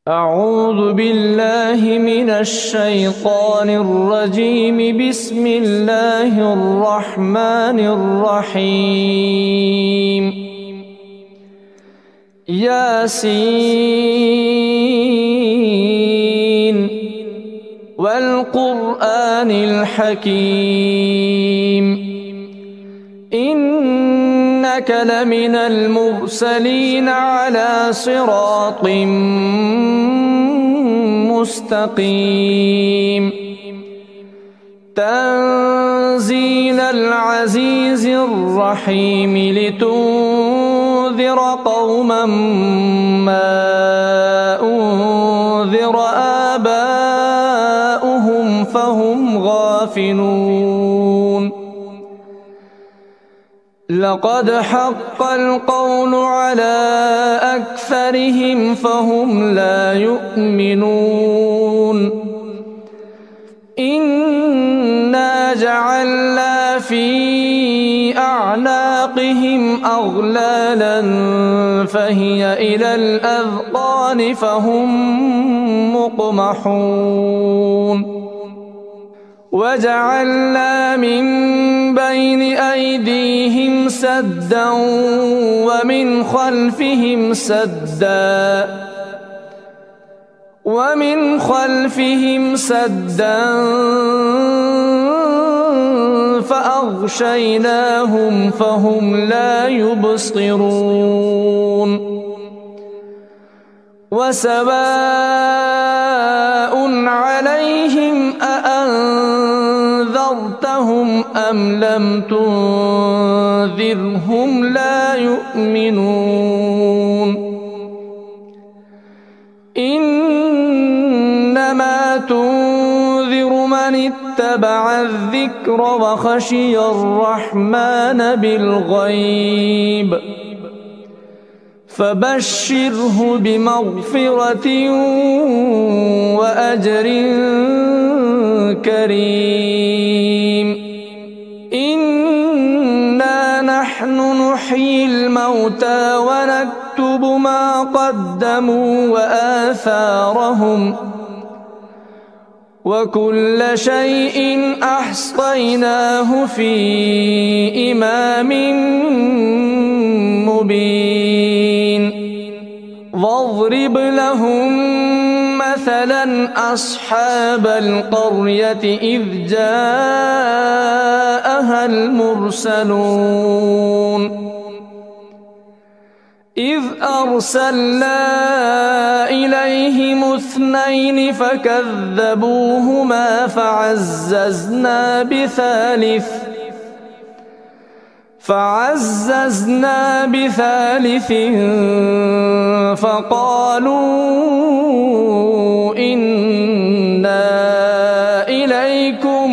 أعوذ بالله من الشيطان الرجيم. بسم الله الرحمن الرحيم. ياسين والقرآن الحكيم إنك لمن المرسلين على صراط مستقيم تنزيل العزيز الرحيم لتنذر قوما ما أنذر آباؤهم فهم غافلون. لقد حق القول على أكثرهم فهم لا يؤمنون. إنا جعلنا في أعناقهم أغلالا فهي إلى الأذقان فهم مقمحون. وجعلنا من بين أيديهم سدا ومن خلفهم سدا فأغشيناهم فهم لا يبصرون. وسواء عليهم أأنذرتهم أم لم تنذرهم لا يؤمنون. إنما تنذر من اتبع الذكر وخشي الرحمن بالغيب فبشره بمغفرة وأجر كريم. إنا نحن نحيي الموتى ونكتب ما قدموا وآثارهم وكل شيء أحصيناه في إمام مبين. واضرب لهم مثلا أصحاب القرية إذ جاءها المرسلون إذ أرسلنا إليهم اثنين فكذبوهما فعززنا بثالث فقالوا إنا إليكم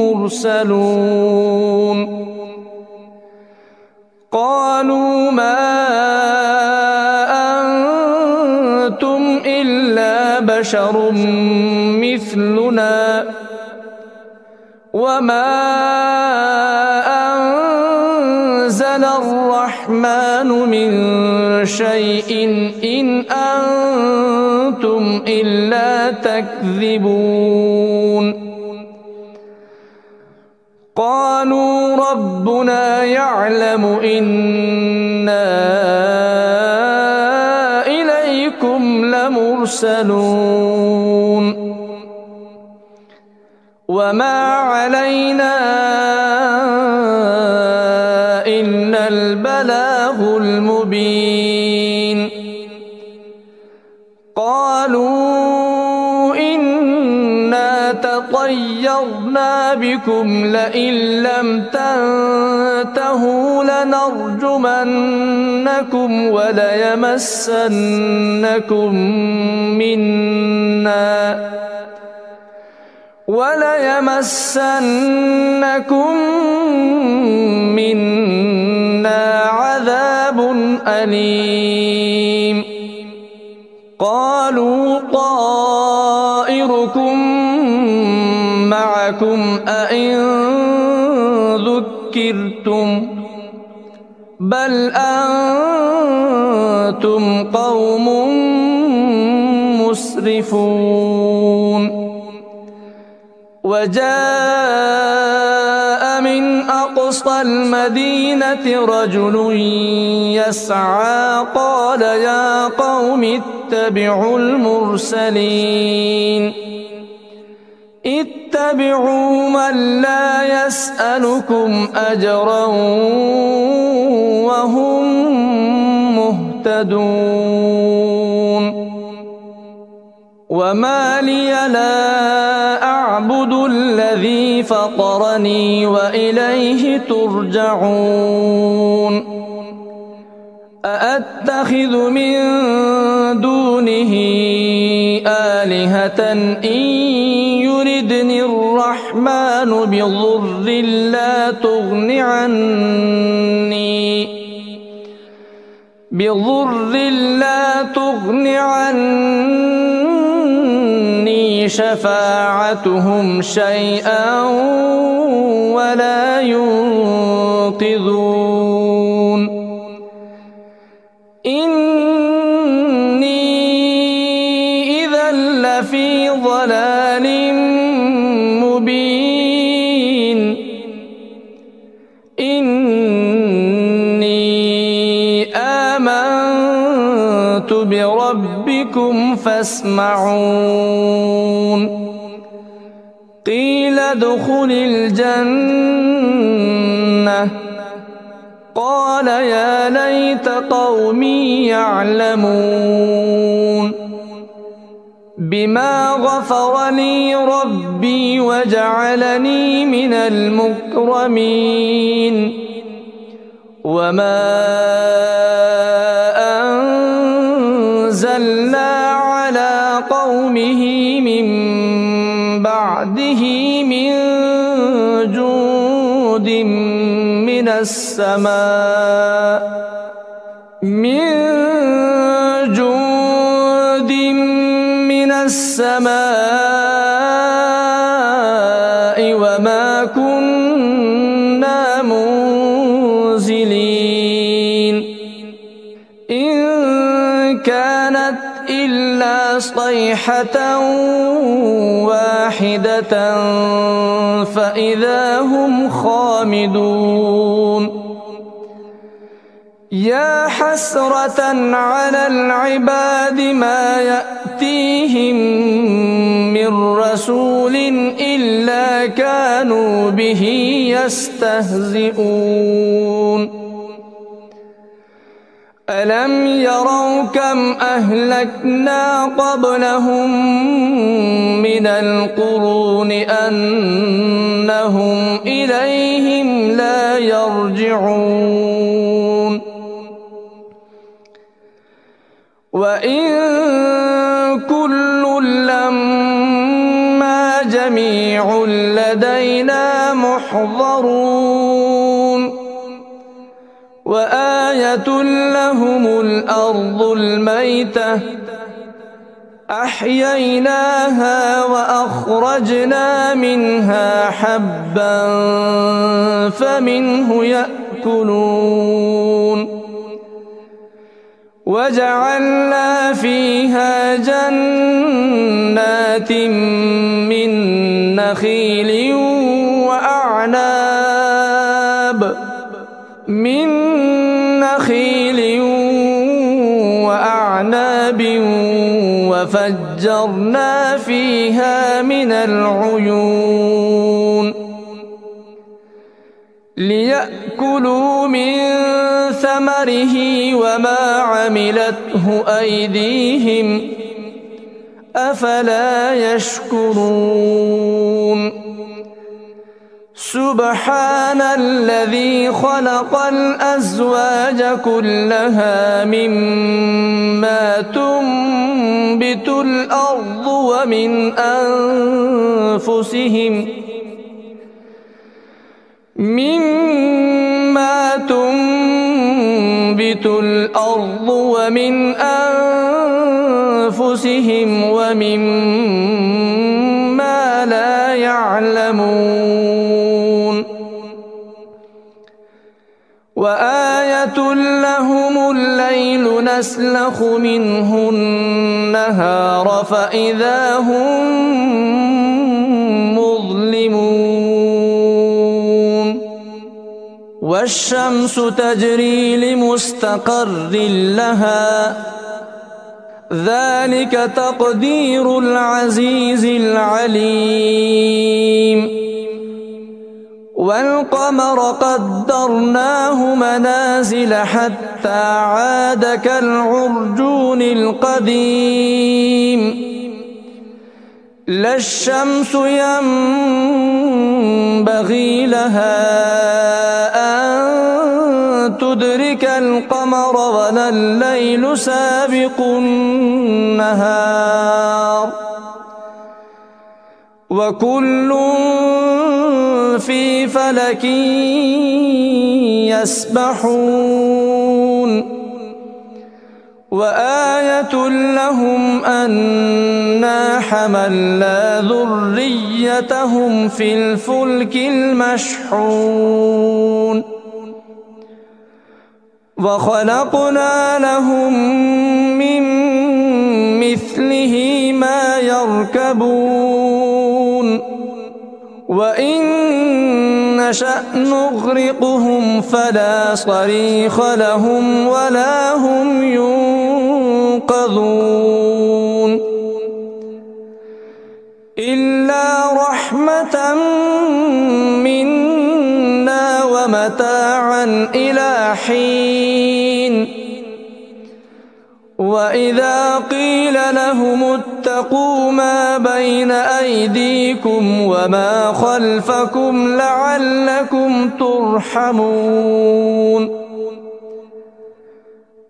مرسلون. قالوا ما أنتم إلا بشر مثلنا وما أنزل الرحمن من شيء إن أنتم إلا تكذبون. قالوا ربنا يعلم إنا إليكم لمرسلون وما علينا إلا البلاغ المبين. قالوا إنا تطيرنا بكم لئن لم تنتهوا لنرجمنكم وليمسنكم منا عذاب أليم. قالوا طائركم معكم أئن ذكرتم بل أنتم قوم مسرفون وجاء من أقصى المدينة رجل يسعى قال يا قوم اتبعوا المرسلين اتبعوا من لا يسألكم أجرا وهم مهتدون وما لي لا أعبد الذي فطرني وإليه ترجعون أأتخذ من دونه آلهة إن يردني الرحمن بضر لا تغن عني شفاعتهم شيئا ولا ينقذون إني إذا لفي ضلال مبين إني آمنت بربكم فاسمعون قيل ادخل الجنة قال يا ليت قومي يعلمون بما غفر لي ربي وجعلني من المكرمين وما أنزلنا على قومه من بعده من جود من السماء وما كنا منزلين إن كانت إلا صيحة واحدة فإذا هم خامدون يا حسرة على العباد ما يأتيهم من رسول إلا كانوا به يستهزئون ألم يروا كم أهلكنا قبلهم من القرون أنهم إليهم لا يرجعون وإن كل لما جميع لدينا محضرون وآية لهم الأرض الميتة أحييناها وأخرجنا منها حبا فمنه يأكلون وجعلنا فيها جنات من نخيل وأعناب وفجرنا فيها من العيون ليأكلوا من ثمره وما عملته أيديهم أفلا يشكرون سبحان الذي خلق الأزواج كلها مما تنبت الأرض ومن أنفسهم ومما لا يعلمون وآية لهم الليل نسلخ منه النهار فإذا هم مظلمون والشمس تجري لمستقر لها ذلك تقدير العزيز العليم والقمر قدرناه منازل حتى عاد كالعرجون القديم لا الشمس ينبغي لها أن تدرك القمر ولا الليل سابق النهار وكل في فلك يسبحون وآية لهم أنا حملنا ذريتهم في الفلك المشحون وخلقنا لهم من مثله ما يركبون وإن نشأ نغرقهم فلا صريخ لهم ولا هم ينقذون إلا رحمة منا ومتاعا إلى حين وإذا قيل لهم اتقوا ما بين أيديكم وما خلفكم لعلكم ترحمون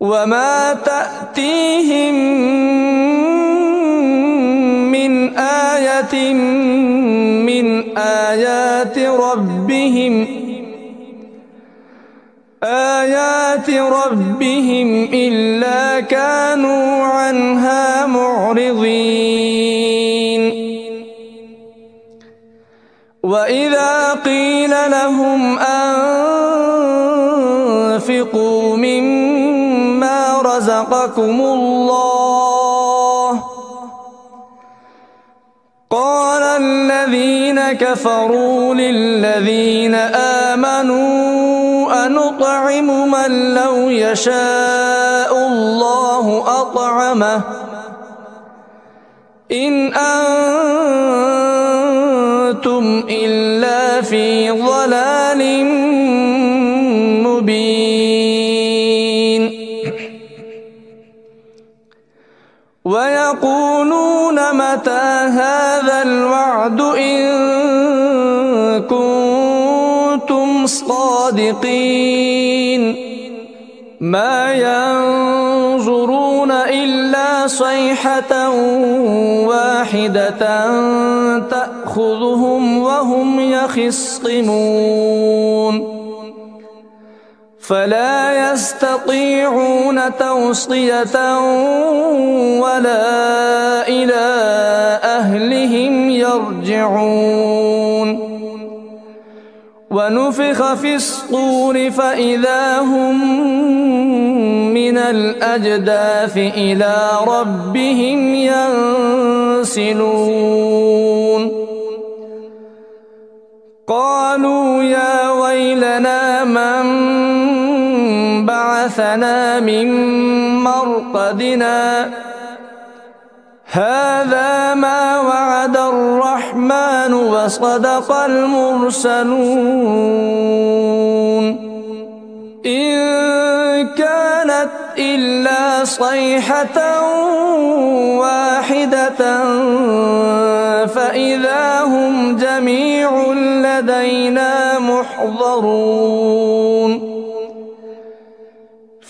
وما تأتيهم من آية من آيات ربهم إلا كانوا عنها معرضين وإذا قيل لهم أنفقوا مما رزقكم الله قال الذين كفروا للذين آمنوا أنطعم من لو يشاء الله أطعمه إن أنتم إلا في ضلال مبين ويقولون متى هذا الوعد إن كنتم صادقين ما ينظرون إلا صيحة واحدة تأخذهم وهم يخصمون فلا يستطيعون توصية ولا إلى أهلهم يرجعون ونفخ في الصور فإذا هم من الأجداث إلى ربهم ينسلون قالوا يا ويلنا من بعثنا من مرقدنا هذا ما وعد الرحمن وصدق المرسلون إن كانت إلا صيحة واحدة فإذا هم جميع لدينا محضرون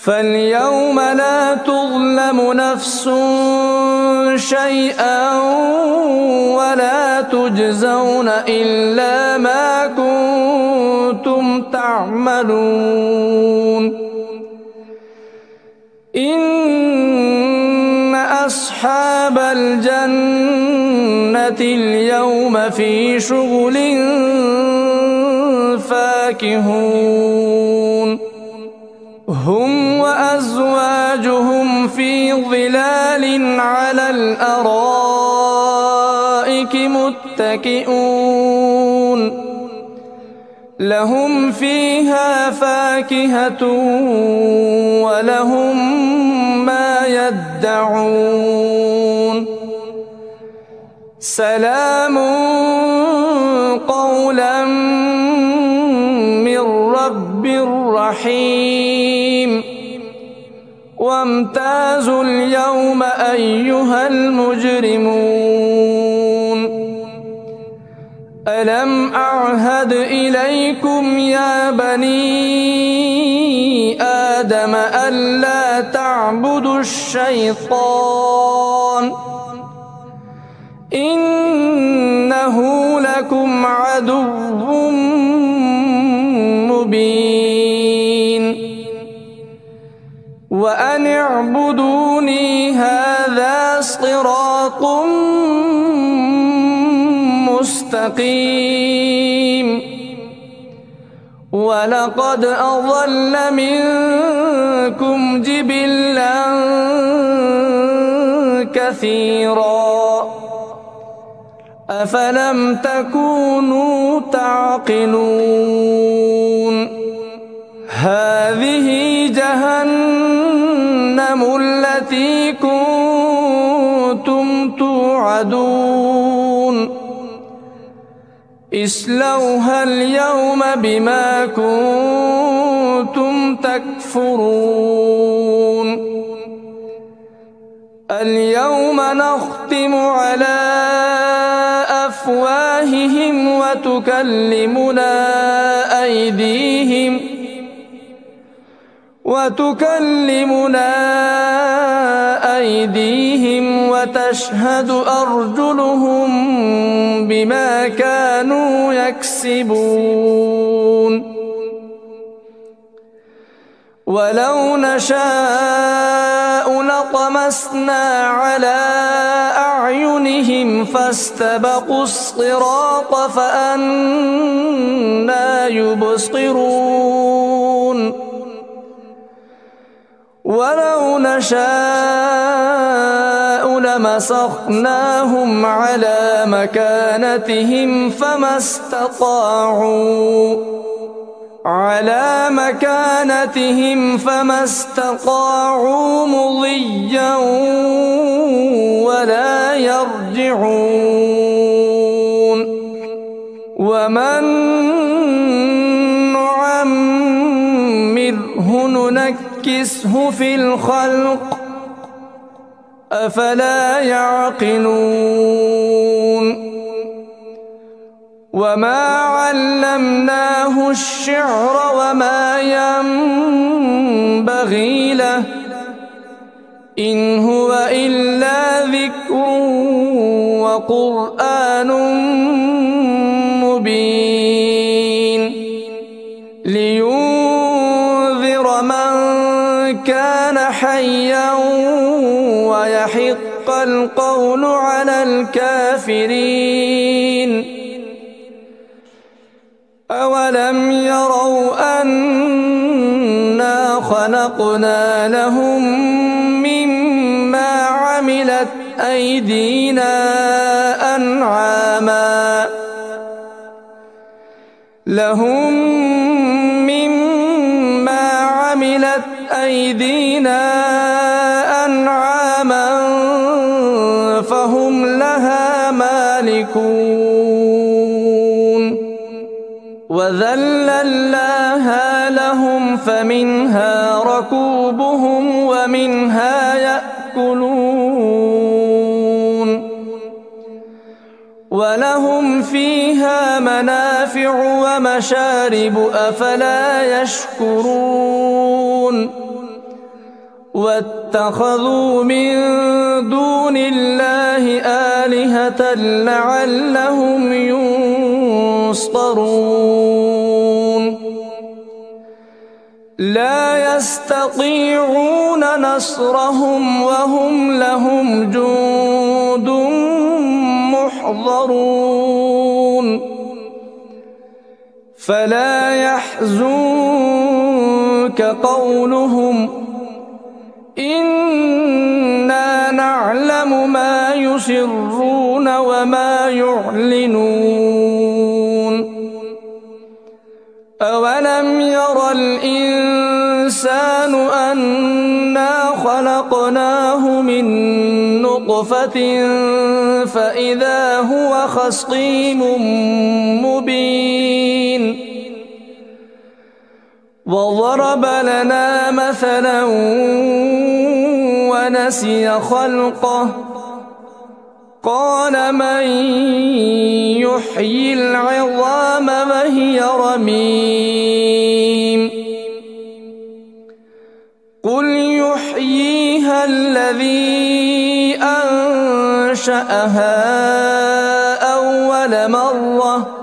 فاليوم لا تظلم نفس شيئا ولا تجزون إلا ما كنتم تعملون إن أصحاب الجنة اليوم في شغل فاكهون هم وأزواجهم في ظلال على الأرائك متكئون لهم فيها فاكهة ولهم ما يدعون سلام قولا من رب رحيم وامتازوا اليوم أيها المجرمون ألم أعهد إليكم يا بني آدم ألا تعبدوا الشيطان إنه لكم عدو مبين وأن اعبدوني هذا صراط مستقيم ولقد أضل منكم جبلا كثيرا أفلم تكونوا تعقلون هذه جهنم التي كنتم توعدون اصلوها اليوم بما كنتم تكفرون اليوم نختم على أفواههم وتكلمنا أيديهم وتشهد أرجلهم بما كانوا يكسبون ولو نشاء لطمسنا على أعينهم فاستبقوا الصراط فأنى يبصرون ولو نشاء لمسخناهم على مكانتهم فما استطاعوا مضيا ولا يرجعون ومن نعمره ننكسه في الخلق أفلا يعقلون وما علمناه الشعر وما ينبغي له إن هو إلا ذكر وقرآن مبين لينذر من كان حيا ويحق القول على الكافرين أولم يروا أنا خلقنا لهم مما عملت أيدينا أنعاما فهم لها مالكون وذللناها لهم فمنها ركوبهم ومنها يأكلون ولهم فيها منافع ومشارب أفلا يشكرون واتخذوا من دون الله آلهة لعلهم ينصرون لا يستطيعون نصرهم وهم لهم جند محضرون فلا يحزنك يحزنك قولهم إنا نعلم ما يسرون وما يعلنون أولم ير الإنسان أنا خلقناه من نطفة فإذا هو خصيم مبين وضرب لنا مثلا ونسي خلقه قال من يحيي العظام وهي رميم قل يحييها الذي أنشأها أول مرة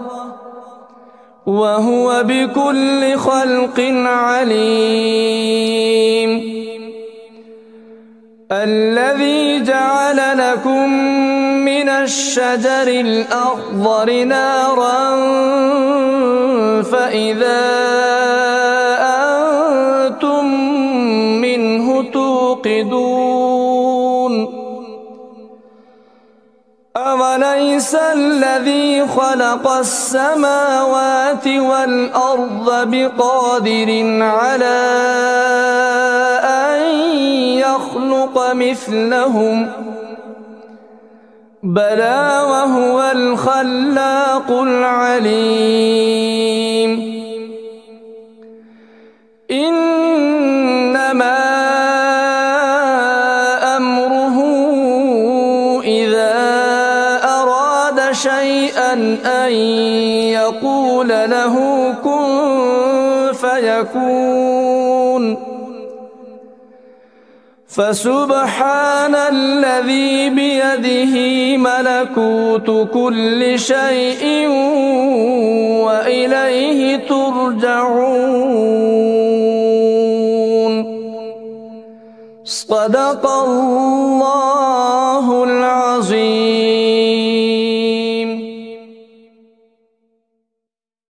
وهو بكل خلق عليم الذي جعل لكم من الشجر الأخضر نارا فإذا أنتم منه توقدون أوليس الذي خلق السماوات والأرض بقادر على أن يخلق مثلهم بلى وهو الخلاق العليم إنما أمره إذا أراد شيئا أن يقول له كن فيكون فسبحان الذي بيده ملكوت كل شيء وإليه ترجعون صدق الله